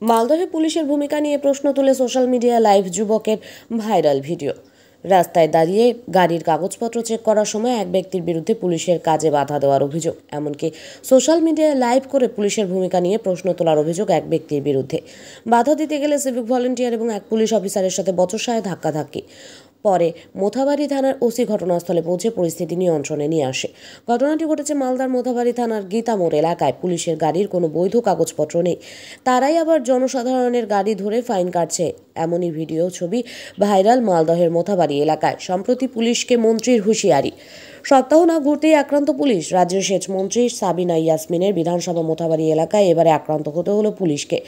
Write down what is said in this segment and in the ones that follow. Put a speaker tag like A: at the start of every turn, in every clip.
A: মালদহে পুলিশের ভূমিকা নিয়ে প্রশ্ন তুলে সোশ্যাল মিডিয়ায় লাইভ যুবকের ভাইরাল ভিডিও। রাস্তায় দাঁড়িয়ে গাড়ির কাগজপত্র চেক করার সময় এক ব্যক্তির বিরুদ্ধে পুলিশের কাজে বাধা দেওয়ার অভিযোগ। এমনকি সোশ্যাল মিডিয়ায় লাইভ করে পুলিশের ভূমিকা নিয়ে প্রশ্ন তোলার অভিযোগ এক ব্যক্তির বিরুদ্ধে। বাধা দিতে গেলে সিভিক ভলেন্টিয়ার এবং এক পুলিশ অফিসারের সাথে বচসায় ধাক্কাধাক্কি। পরে মোথাবাড়ি থানার ওসি ঘটনাস্থলে পৌঁছে পরিস্থিতি নিয়ন্ত্রণে নিয়ে আসে। ঘটনাটি ঘটেছে মালদার মোথাবাড়ি থানার গীতামোড় এলাকায়। পুলিশের গাড়ির কোনো বৈধ কাগজপত্র নেই, তারাই আবার জনসাধারণের গাড়ি ধরে ফাইন কাটছে। এমনই ভিডিও ছবি ভাইরাল মালদহের মোথাবাড়ি এলাকায়। সম্প্রতি পুলিশকে মন্ত্রীর হুঁশিয়ারি। সপ্তাহ না ঘুরতেই আক্রান্ত পুলিশ। রাজ্যের সেচ মন্ত্রী সাবিনা ইয়াসমিনের বিধানসভা মোথাবাড়ি এলাকায় এবারে আক্রান্ত হতে হলো পুলিশকে।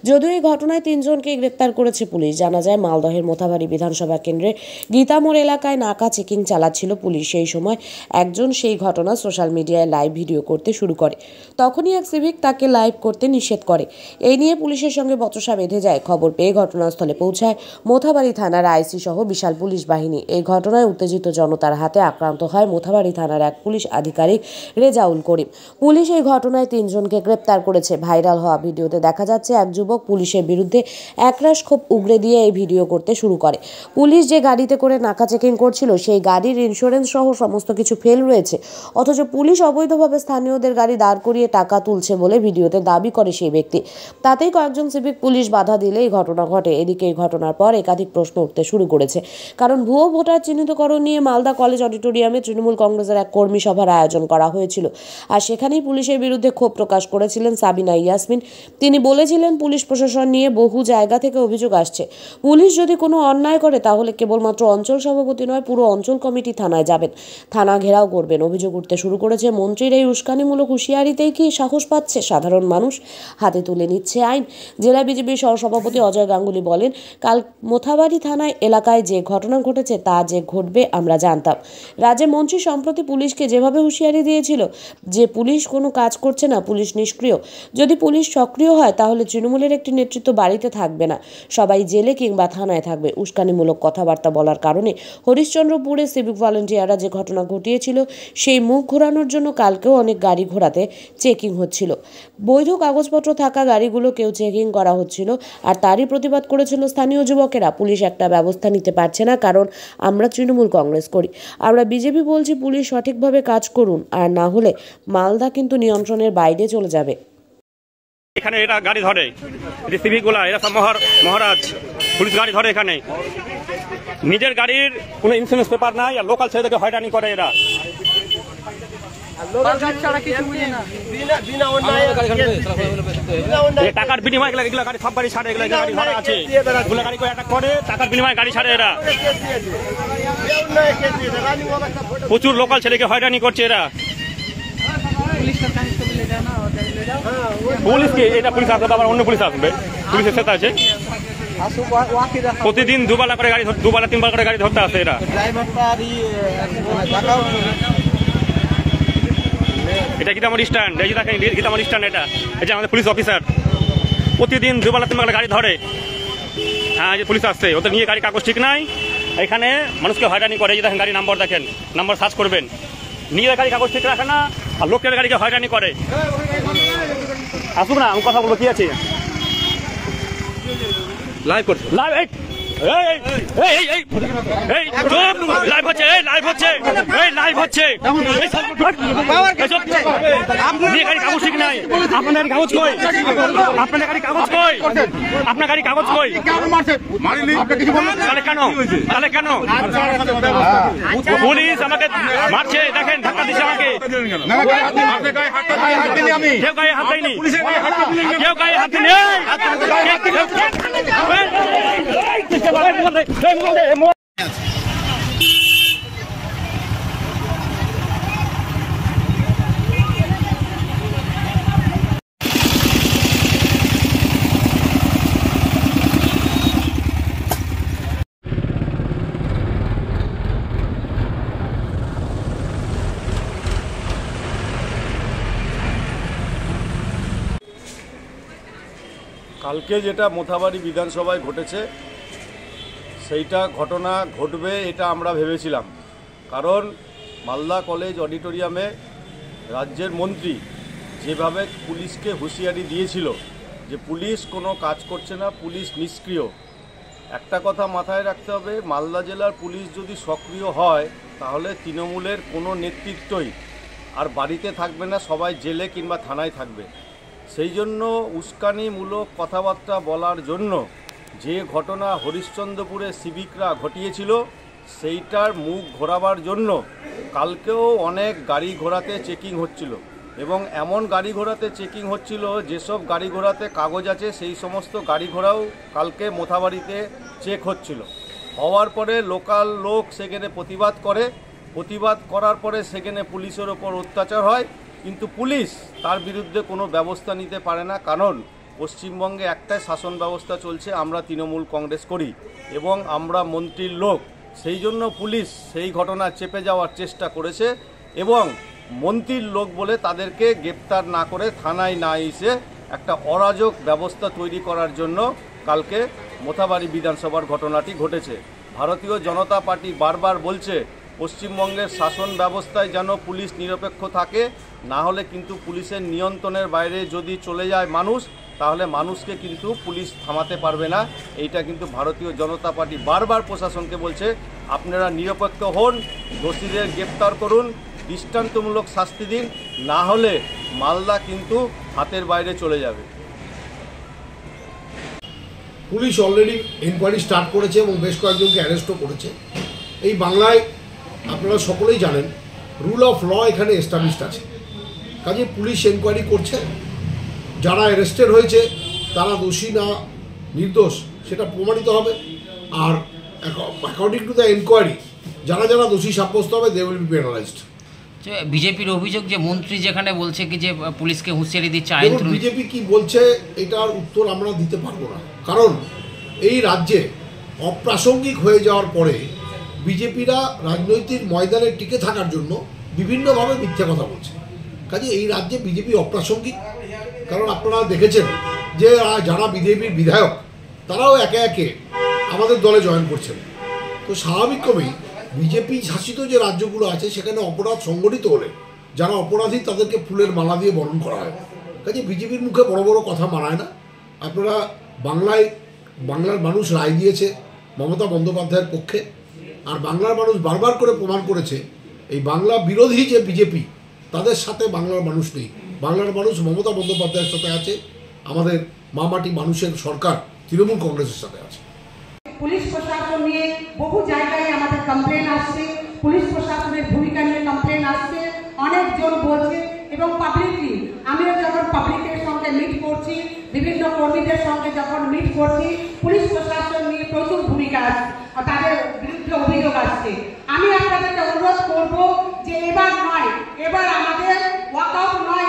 A: যদিও এই ঘটনায় 3 জনকে গ্রেপ্তার করেছে পুলিশ। জানা যায়, মালদহের মোথাবাড়ি বিধানসভা কেন্দ্রের গীতামোড় এলাকায় নাকা চেকিং চালাচ্ছিল পুলিশ। সেই সময় একজন সেই ঘটনা সোশ্যাল মিডিয়ায় লাইভ ভিডিও করতে শুরু করে। তখনই এক সিভিক তাকে লাইভ করতে নিষেধ করে। এই নিয়ে পুলিশের সঙ্গে বচসা বেঁধে যায়। খবর পেয়ে ঘটনাস্থলে পৌঁছায় মোথাবাড়ি থানার আইসি সহ বিশাল পুলিশ বাহিনী। এই ঘটনায় উত্তেজিত জনতার হাতে আক্রান্ত হয় মোথাবাড়ি থানার এক পুলিশ আধিকারিক রেজাউল করিম। পুলিশ এই ঘটনায় 3 জনকে গ্রেপ্তার করেছে। ভাইরাল হওয়া ভিডিওতে দেখা যাচ্ছে এক যুবক পুলিশের বিরুদ্ধে একরাশ ক্ষোভ উগরে দিয়ে এই ভিডিও করতে শুরু করে। পুলিশ যে গাড়িতে করে নাকা চেকিং করছিল সেই গাড়ির ইন্স্যুরেন্স সহ সমস্ত কিছু ফেল রয়েছে, অথচ পুলিশ অবৈধভাবে স্থানীয়দের গাড়ি দাঁড় করিয়ে টাকা তুলছে বলে ভিডিওতে দাবি করে সেই ব্যক্তি। তাতেই কয়েকজন সিভিক পুলিশ বাধা দিলে এই ঘটনা ঘটে। এদিকে এই ঘটনার পর একাধিক প্রশ্ন উঠতে শুরু করেছে। কারণ ভুয়ো ভোটার চিহ্নিতকরণ নিয়ে মালদা কলেজ অডিটোরিয়ামে তৃণমূল কংগ্রেসের এক কর্মী সভার আয়োজন করা হয়েছিল। আর সেখানেই পুলিশের বিরুদ্ধে ক্ষোভ প্রকাশ করেছিলেন সাবিনা ইয়াসমিন। তিনি বলেছিলেন, পুলিশ প্রশাসন নিয়ে বহু জায়গা থেকে অভিযোগ আসছে। পুলিশ যদি কোনো অন্যায় করে তাহলে কেবলমাত্র অঞ্চল সভাপতি নয়, পুরো অঞ্চল কমিটি থানায় যাবেন, থানা ঘেরাও করবেন। অভিযোগ উঠতে শুরু করেছে, মন্ত্রীর এই উস্কানিমূলক হুঁশিয়ারিতেই কি সাহস পাচ্ছে সাধারণ মানুষ? হাতে তুলে নিচ্ছে আইন। জেলা বিজেপির সহসভাপতি অজয় গাঙ্গুলি বলেন, কাল মোথাবাড়ি থানায় এলাকায় যে ঘটনা ঘটেছে তা যে ঘটবে আমরা জানতাম। রাজ্যের মন্ত্রী সম্প্রতি পুলিশকে যেভাবে হুঁশিয়ারি দিয়েছিল যে পুলিশ কোনো কাজ করছে না, পুলিশ নিষ্ক্রিয়। যদি পুলিশ সক্রিয় হয় তাহলে তৃণমূলের একটি নেতৃত্ব বাড়িতে থাকবে না, সবাই জেলে কিংবা থানায় থাকবে। উস্কানিমূলক কথাবার্তা বলার কারণে হরিশ্চন্দ্রপুরে সিভিক ভলেন্টিয়াররা যে ঘটনা ঘটিয়েছিল সেই মুখ ঘোরানোর জন্য কালকেও অনেক গাড়ি ঘোড়াতে চেকিং হচ্ছিল। বৈধ কাগজপত্র থাকা গাড়িগুলোকেও চেকিং করা হচ্ছিল, আর তারই প্রতিবাদ করেছিল স্থানীয় যুবকেরা। পুলিশ একটা ব্যবস্থা নিতে পারছে না, কারণ আমরা তৃণমূল কংগ্রেস করি। আমরা বিজেপি বলছি, পুলিশ সঠিকভাবে কাজ করুন, আর না হলে মালদা কিন্তু নিয়ন্ত্রণের বাইরে চলে যাবে।
B: এখানে এরা গাড়ি ধরে, সিভিক গুলা এরা সব মহারাজ পুলিশ গাড়ি ধরে। এখানে নিজের গাড়ির কোনো ইন্স্যুরেন্স পেপার নাই, আর লোকাল ছেলেদেরকে হয়রানি করে এরা। টাকার বিনিময়ে এগুলো গাড়ি সব গাড়ি ছাড়ে, এগুলো গাড়ি ধরা আছে, এগুলো গাড়ি করে অ্যাটাক করে, টাকার বিনিময়ে গাড়ি ছাড়ে এরা। প্রচুর লোকাল ছেলেকে হয়রানি করছে এরা। পুলিশকে এটা পুলিশ আসবে, আবার অন্য পুলিশ আসবে, পুলিশের সাথে আছে। প্রতিদিন দুবেলা করে গাড়ি, দুবেলা 3 বার করে গাড়ি ধরতে আসে এরা। এটা গীতামোড় স্ট্যান্ড, এই যে দেখেন গীতামোড় স্ট্যান্ড, এটা এই যে আমাদের পুলিশ অফিসার প্রতিদিন দুবেলা 3 বার করে গাড়ি ধরে। হ্যাঁ, যে পুলিশ আসছে, ওদের নিয়ে গাড়ি কাগজ ঠিক নাই, এখানে মানুষকে হয়রানি করে। এই যে দেখেন গাড়ি নাম্বার, দেখেন নাম্বার সার্চ করবেন, নিয়ে গাড়ি কাগজ ঠিক রাখে না, আর লোকের গাড়িকে হয়রানি করে। আসুক না, আমি কথা বলবো, কি আছে লাইভ করছে, লাইভ লাইভ হচ্ছে, লাইভ হচ্ছে, লাইভ হচ্ছে। আপনি গাড়ি কাগজ ঠিক নাই, আপনার কাগজ কই? আপনার গাড়ি কাগজ কই? আপনার গাড়ি কাগজ কই? তাহলে কেন, তাহলে কেন পুলিশ আমাকে মারছে? দেখেন ধাক্কা দিচ্ছে আমাকে। কেউ গায়ে হাত দেয়নি, কেউ গায়ে হাত দেয়নি।
C: কালকে যেটা মোথাবাড়ি বিধানসভায় ঘটেছে সেইটা ঘটনা ঘটবে এটা আমরা ভেবেছিলাম, কারণ মালদা কলেজ অডিটোরিয়ামে রাজ্যের মন্ত্রী যেভাবে পুলিশকে হুঁশিয়ারি দিয়েছিল যে পুলিশ কোনো কাজ করছে না, পুলিশ নিষ্ক্রিয়। একটা কথা মাথায় রাখতে হবে, মালদা জেলার পুলিশ যদি সক্রিয় হয় তাহলে তৃণমূলের কোনো নেতৃত্বই আর বাড়িতে থাকবে না, সবাই জেলে কিংবা থানায় থাকবে। সেই জন্য উস্কানিমূলক কথাবার্তা বলার জন্য যে ঘটনা হরিশ্চন্দ্রপুরে সিভিকরা ঘটিয়েছিল সেইটার মুখ ঘোরাবার জন্য কালকেও অনেক গাড়ি ঘোড়াতে চেকিং হচ্ছিল, এবং এমন গাড়ি ঘোড়াতে চেকিং হচ্ছিল যেসব গাড়ি ঘোড়াতে কাগজ আছে সেই সমস্ত গাড়ি ঘোড়াও কালকে মোথাবাড়িতে চেক হচ্ছিল। হওয়ার পরে লোকাল লোক সেখানে প্রতিবাদ করার পরে সেখানে পুলিশের ওপর অত্যাচার হয়, কিন্তু পুলিশ তার বিরুদ্ধে কোনো ব্যবস্থা নিতে পারে না। কারণ পশ্চিমবঙ্গে একটাই শাসন ব্যবস্থা চলছে, আমরা তৃণমূল কংগ্রেস করি এবং আমরা মন্ত্রীর লোক। সেই জন্য পুলিশ সেই ঘটনা চেপে যাওয়ার চেষ্টা করেছে এবং মন্ত্রীর লোক বলে তাদেরকে গ্রেপ্তার না করে থানায় না এসে একটা অরাজক ব্যবস্থা তৈরি করার জন্য কালকে মোথাবাড়ি বিধানসভার ঘটনাটি ঘটেছে। ভারতীয় জনতা পার্টি বারবার বলছে পশ্চিমবঙ্গের শাসন ব্যবস্থায় যেন পুলিশ নিরপেক্ষ থাকে, না হলে কিন্তু পুলিশের নিয়ন্ত্রণের বাইরে যদি চলে যায় মানুষ, তাহলে মানুষকে কিন্তু পুলিশ থামাতে পারবে না। এইটা কিন্তু ভারতীয় জনতা পার্টি বারবার প্রশাসনকে বলছে, আপনারা নিরপেক্ষ হন, দোষীদের গ্রেপ্তার করুন, দৃষ্টান্তমূলক শাস্তি দিন, না হলে মালদা কিন্তু হাতের বাইরে চলে যাবে।
D: পুলিশ অলরেডি এনকোয়ারি স্টার্ট করেছে এবং বেশ কয়েকজনকে অ্যারেস্টও করেছে। এই বাংলায় আপনারা সকলেই জানেন রুল অফ ল এখানে এস্টাবলিশড আছে, কাজে পুলিশ এনকোয়ারি করছে। যারা অ্যারেস্টেড হয়েছে তারা দোষী না নির্দোষ সেটা প্রমাণিত হবে, আর অ্যাকর্ডিং টু দ্য এনকোয়ারি যারা যারা দোষী সাব্যস্ত হবে দে উইল বি পেনালাইজড।
E: বিজেপির অভিযোগ যে মন্ত্রী যেখানে বলছে কি যে পুলিশকে হুঁশিয়ারি দিচ্ছে,
D: বিজেপি কি বলছে এটার উত্তর আমরা দিতে পারবো না, কারণ এই রাজ্যে অপ্রাসঙ্গিক হয়ে যাওয়ার পরে বিজেপিরা রাজনৈতিক ময়দানে টিকে থাকার জন্য বিভিন্নভাবে মিথ্যা কথা বলছে। কাজে এই রাজ্যে বিজেপি অপ্রাসঙ্গিক, কারণ আপনারা দেখেছেন যে যারা বিজেপির বিধায়ক তারাও একে একে আমাদের দলে জয়েন করছেন। তো স্বাভাবিকভাবেই বিজেপি শাসিত যে রাজ্যগুলো আছে সেখানে অপরাধ সংগঠিত হলে যারা অপরাধী তাদেরকে ফুলের মালা দিয়ে বরণ করা হয়। কাজে বিজেপির মুখে বড় বড় কথা মানায় না। আপনারা বাংলার মানুষ রায় দিয়েছে মমতা বন্দ্যোপাধ্যায়ের পক্ষে, আর বাংলার মানুষ বারবার করে প্রমাণ করেছে এই বাংলা বিরোধী যে বিজেপি তাদের সাথে বাংলার মানুষ নেই। বাংলার মানুষ মমতা বন্দ্যোপাধ্যায়ের সাথে আছে, আমাদের মামাটি মানুষের সরকার তৃণমূল কংগ্রেসের সাথে আছে।
F: পুলিশ প্রশাসন নিয়ে বহু জায়গায় আমাদের কমপ্লেন আসছে, পুলিশ প্রশাসনের ভূমিকা নিয়ে কমপ্লেন আসছে, অনেকজন বলছে এবং পাবলিকলি আমিও যখন পাবলিকের সঙ্গে মিট করছি, বিভিন্ন কর্মীদের সঙ্গে যখন মিট করছি, পুলিশ প্রশাসন নিয়ে প্রচুর ভূমিকা আছে, তাদের বিরুদ্ধে অভিযোগ আসছে। আমি আপনাদেরকে অনুরোধ করব যে এবার নয়, এবার আমাদের ওয়াকআউট নয়,